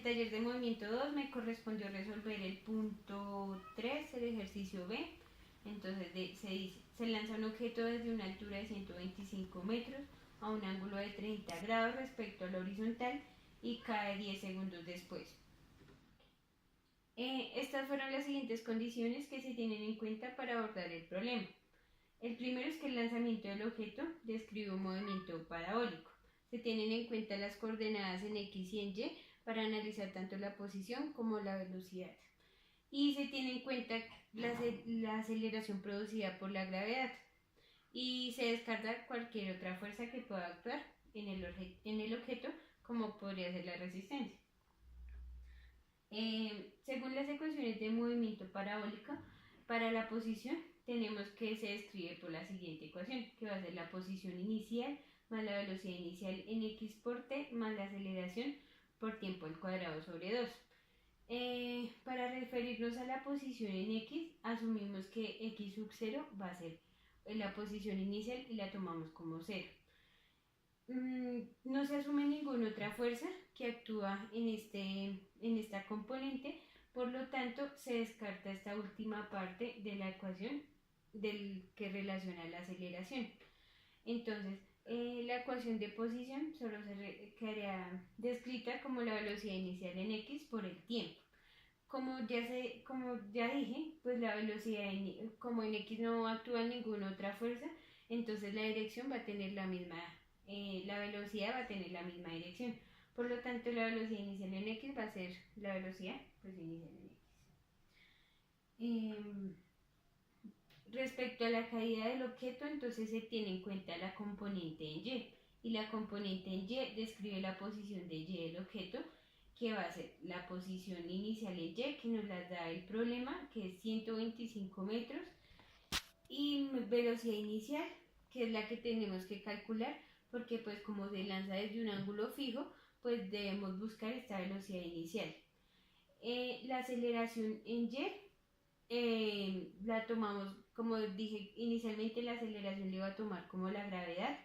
taller de movimiento 2 me correspondió resolver el punto 3, el ejercicio B. Entonces se dice, se lanza un objeto desde una altura de 125 metros a un ángulo de 30 grados respecto a la horizontal y cae 10 segundos después. Estas fueron las siguientes condiciones que se tienen en cuenta para abordar el problema. El primero es que el lanzamiento del objeto describe un movimiento parabólico. Se tienen en cuenta las coordenadas en X y en Y para analizar tanto la posición como la velocidad. Y se tiene en cuenta la aceleración producida por la gravedad. Y se descarta cualquier otra fuerza que pueda actuar en el objeto, como podría ser la resistencia. Según las ecuaciones de movimiento parabólica, para la posición tenemos que se describe por la siguiente ecuación, que va a ser la posición inicial más la velocidad inicial en x por t más la aceleración por tiempo al cuadrado sobre 2. Para referirnos a la posición en x, asumimos que x sub 0 va a ser la posición inicial y la tomamos como 0. No se asume ninguna otra fuerza que actúa en esta componente, por lo tanto se descarta esta última parte de la ecuación que relaciona la aceleración. Entonces, la ecuación de posición solo quedaría descrita como la velocidad inicial en x por el tiempo. Como ya dije, pues la velocidad, como en x no actúa ninguna otra fuerza, entonces la dirección va a tener la misma, la velocidad va a tener la misma dirección. Por lo tanto, la velocidad inicial en x va a ser la velocidad pues, inicial en x. Respecto a la caída del objeto, entonces se tiene en cuenta la componente en y la componente en y describe la posición de y del objeto, que va a ser la posición inicial en y, que nos la da el problema, que es 125 metros, y velocidad inicial, que es la que tenemos que calcular, porque pues como se lanza desde un ángulo fijo, pues debemos buscar esta velocidad inicial. La aceleración en y la tomamos, como dije inicialmente, la aceleración le iba a tomar como la gravedad,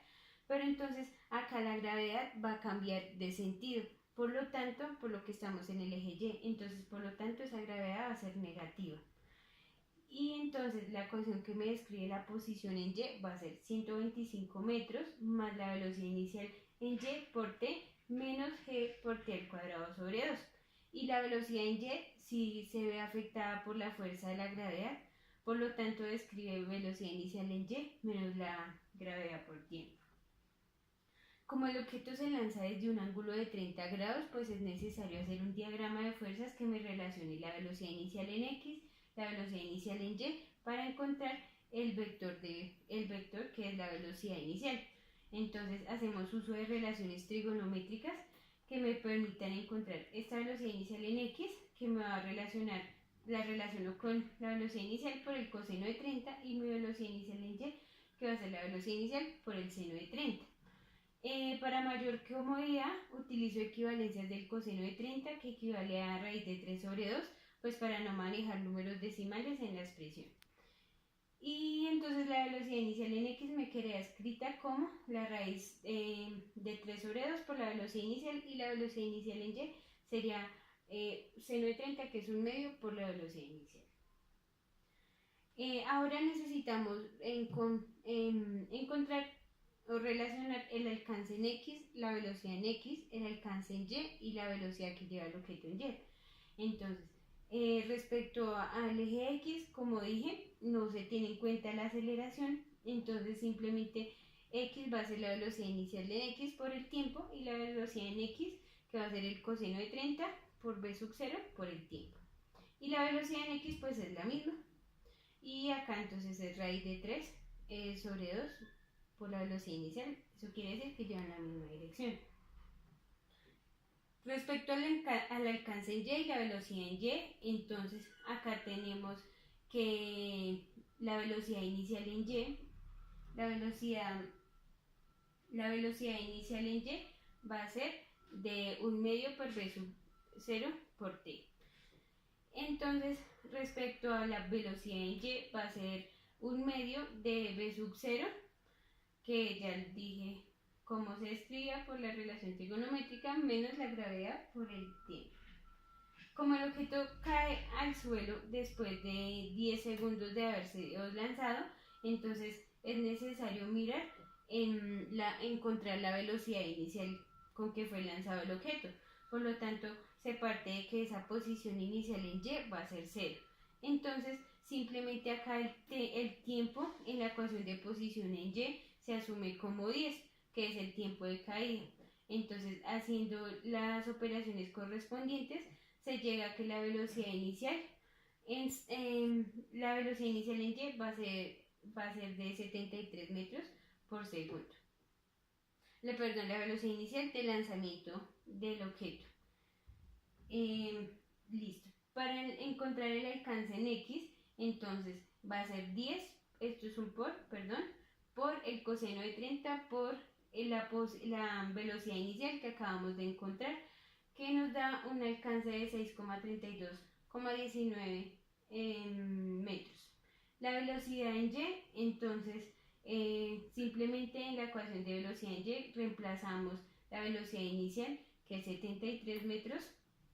pero entonces acá la gravedad va a cambiar de sentido, por lo tanto, por lo que estamos en el eje Y, entonces por lo tanto esa gravedad va a ser negativa. Y entonces la ecuación que me describe la posición en Y va a ser 125 metros más la velocidad inicial en Y por t menos g por t al cuadrado sobre 2. Y la velocidad en Y si se ve afectada por la fuerza de la gravedad, por lo tanto describe velocidad inicial en Y menos la gravedad por tiempo. Como el objeto se lanza desde un ángulo de 30 grados, pues es necesario hacer un diagrama de fuerzas que me relacione la velocidad inicial en X, la velocidad inicial en Y, para encontrar el vector que es la velocidad inicial. Entonces hacemos uso de relaciones trigonométricas que me permitan encontrar esta velocidad inicial en X, que me va a relacionar, la relaciono con la velocidad inicial por el coseno de 30 y mi velocidad inicial en Y, que va a ser la velocidad inicial por el seno de 30. Para mayor comodidad utilizo equivalencias del coseno de 30, que equivale a raíz de 3 sobre 2, pues para no manejar números decimales en la expresión. Y entonces la velocidad inicial en x me queda escrita como la raíz de 3 sobre 2 por la velocidad inicial, y la velocidad inicial en y sería seno de 30, que es un medio, por la velocidad inicial. Ahora necesitamos encontrar o relacionar el alcance en X, la velocidad en X, el alcance en Y y la velocidad que lleva el objeto en Y. Entonces, respecto al eje X, como dije, no se tiene en cuenta la aceleración, entonces simplemente X va a ser la velocidad inicial de X por el tiempo, y la velocidad en X, que va a ser el coseno de 30 por b sub 0 por el tiempo. Y la velocidad en X pues es la misma. Y acá entonces es raíz de 3 sobre 2 por la velocidad inicial. Eso quiere decir que llevan la misma dirección. Respecto al alcance en Y y la velocidad en Y, entonces acá tenemos que la velocidad inicial en Y, la velocidad inicial en Y va a ser de 1 medio por b sub 0 por t. Entonces, respecto a la velocidad en Y, va a ser 1 medio de b sub 0, que ya dije cómo se escribía por la relación trigonométrica, menos la gravedad por el tiempo. como el objeto cae al suelo después de 10 segundos de haber sido lanzado, entonces es necesario mirar encontrar la velocidad inicial con que fue lanzado el objeto. Por lo tanto, se parte de que esa posición inicial en Y va a ser 0. Entonces, simplemente acá el tiempo en la ecuación de posición en Y se asume como 10, que es el tiempo de caída. Entonces, haciendo las operaciones correspondientes, se llega a que la velocidad inicial en Y va a ser de 73 metros por segundo. La velocidad inicial de lanzamiento del objeto. Listo. Para encontrar el alcance en X, entonces va a ser 10, esto es un por el coseno de 30 por la velocidad inicial que acabamos de encontrar, que nos da un alcance de 6,32,19 metros. La velocidad en Y, entonces simplemente en la ecuación de velocidad en Y reemplazamos la velocidad inicial, que es 73 metros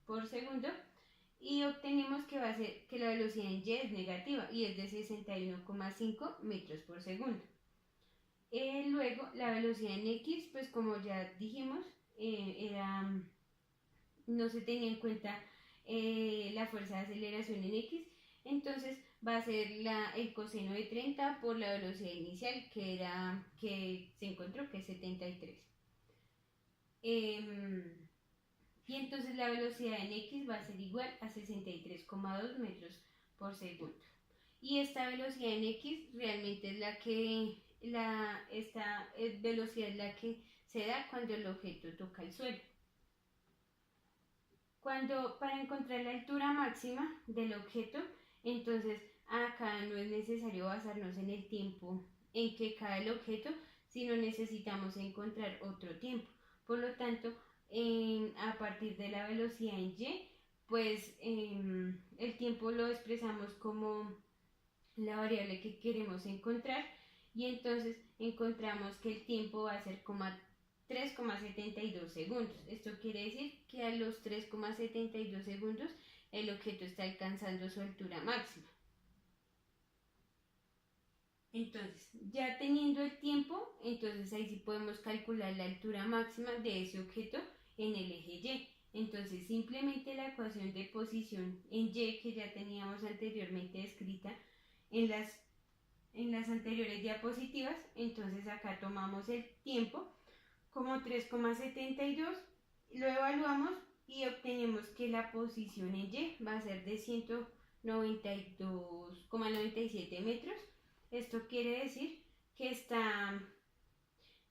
por segundo, y obtenemos que la velocidad en Y es negativa y es de 61,5 metros por segundo. Luego la velocidad en X, pues como ya dijimos, no se tenía en cuenta la fuerza de aceleración en X, entonces va a ser el coseno de 30 por la velocidad inicial que se encontró, que es 73. Y entonces la velocidad en X va a ser igual a 63,2 metros por segundo. Y esta velocidad en X realmente es esta velocidad es la que se da cuando el objeto toca el suelo. Para encontrar la altura máxima del objeto, entonces acá no es necesario basarnos en el tiempo en que cae el objeto, sino necesitamos encontrar otro tiempo. Por lo tanto, a partir de la velocidad en Y, pues el tiempo lo expresamos como la variable que queremos encontrar, y entonces encontramos que el tiempo va a ser 3,72 segundos. Esto quiere decir que a los 3,72 segundos el objeto está alcanzando su altura máxima. Entonces, ya teniendo el tiempo, entonces ahí sí podemos calcular la altura máxima de ese objeto en el eje Y. Entonces, simplemente la ecuación de posición en Y que ya teníamos anteriormente escrita en las anteriores diapositivas, entonces acá tomamos el tiempo como 3,72, lo evaluamos y obtenemos que la posición en Y va a ser de 192,97 metros. Esto quiere decir que está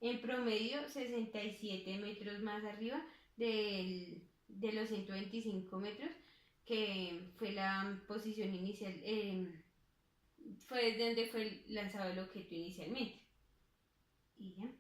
en promedio 67 metros más arriba de los 125 metros que fue la posición inicial, fue desde donde fue lanzado el objeto inicialmente. Y ya.